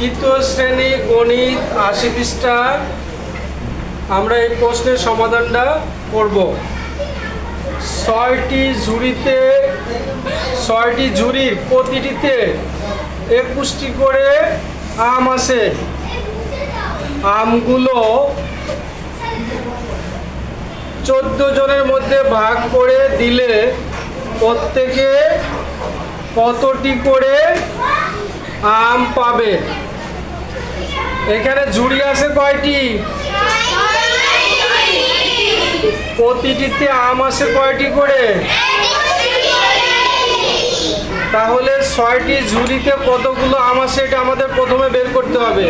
তৃতীয় শ্রেণী গণিত ৮০ পৃষ্ঠা। আমরা এই প্রশ্নের সমাধানটা করব। ৬টি ঝুড়ির প্রতিটিতে ২১টি করে আম আছে। আমগুলো ১৪ জনের মধ্যে ভাগ করে দিলে প্রত্যেকে কতটি করে আম পাবে? এখানে ঝুড়ি আছে কয়টি? প্রতিটিতে আম আছে কয়টি করে? তাহলে ৬টি ঝুড়িতে কতগুলো আম আছে এটা আমাদের প্রথমে বের করতে হবে।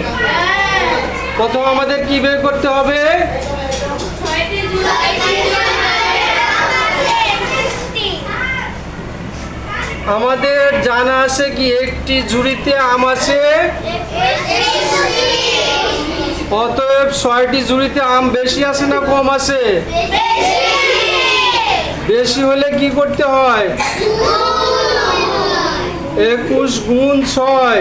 প্রথমে আমাদের কি বের করতে হবে? আমাদের জানা আছে কি একটি ঝুড়িতে আম আছে, অতএব ৬টি ঝুড়িতে আম বেশি আছে না কম আছে? বেশি হলে কি করতে হয়? ২১ গুণ ৬।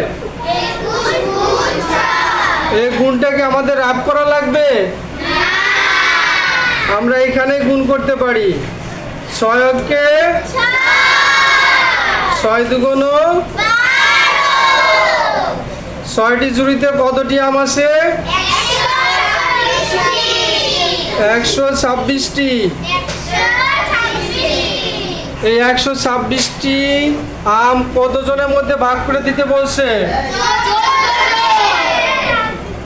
এই গুণটাকে আমাদের রাব করা লাগবে? আমরা এখানে গুণ করতে পারি। ৬কে ৬ দুগুণ ৬টি ঝুড়িতে কতটি আম আছে? ১২৬টি। এই ১২৬টি আম কতজনের মধ্যে ভাগ করে দিতে বলছে?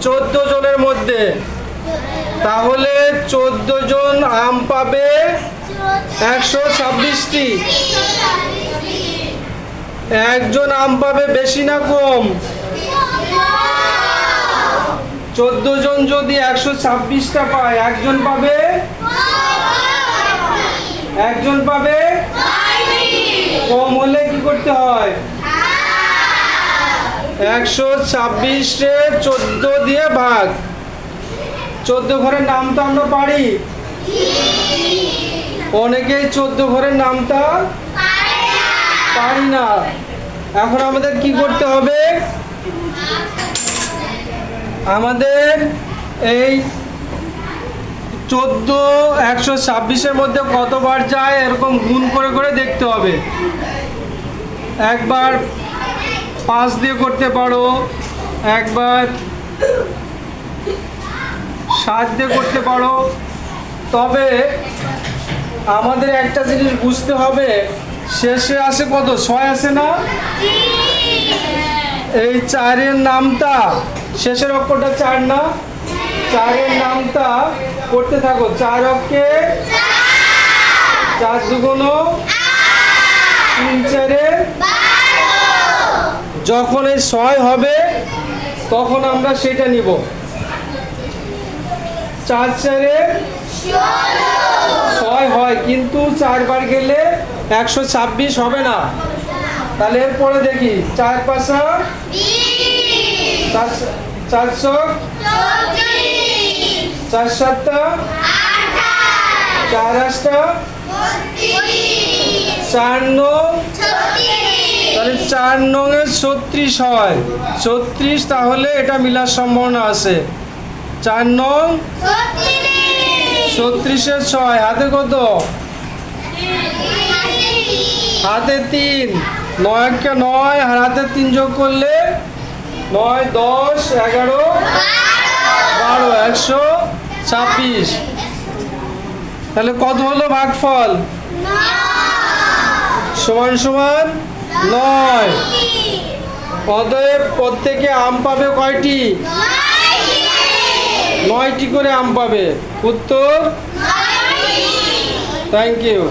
১৪ জনের মধ্যে। তাহলে ১৪ জন আম পাবে ১২৬টি। একজন আম পাবে বেশি না কম? ১৪ জন যদি ১২৬টা পায়, একজন পাবে কম হলে কি করতে হয়? ১২৬-এ ১৪ দিয়ে ভাগ। ১৪ ঘরের নাম তো আমরা পারি। অনেকেই ১৪ ঘরের নামটা পারি না। এখন আমাদের কি করতে হবে? আমাদের এই ১৪ ১২৬-এর মধ্যে কতবার যায় এরকম গুণ করে করে দেখতে হবে। একবার ৫ দিয়ে করতে পারো, একবার ৭ দিয়ে করতে পারো। তবে আমাদের একটা জিনিস বুঝতে হবে, শেষে আসে কত? ৬ আছে না? এই ৪-এর নামটা, শেষের অক্ষরটা ৪ না? ৪-এর নামটা করতে থাকো। ৪ অক্ষে ৪ দুগুণ ৩ ৪-এ। যখন এই ৬ হবে তখন আমরা সেটা নিব। ৪ ৪-এ ৬ হয়, কিন্তু ৪ বার গেলে ১২৬ হবে না। তাহলে এরপরে দেখি ৪ ৫ ৪০০, ৪ ৭ ৪ ৮ ৪ ৯, তাহলে ৪ ৯-এ ৩৬ হয়। ৩৬, তাহলে এটা মিলার সম্ভাবনা আছে। ৪ ৯ ৩৬-এ ৬, হাতে কত? হাতে ৩। ৯ কে ৯, আর হাতে ৩ যোগ করলে ৯ ১০ ১১ ১২ ১২৬। তাহলে কত হলো ভাগফল? সমান সমান ৯। অতএব প্রত্যেকে আম পাবে কয়টি? ৯টি করে আম পাবে। উত্তর? Thank you.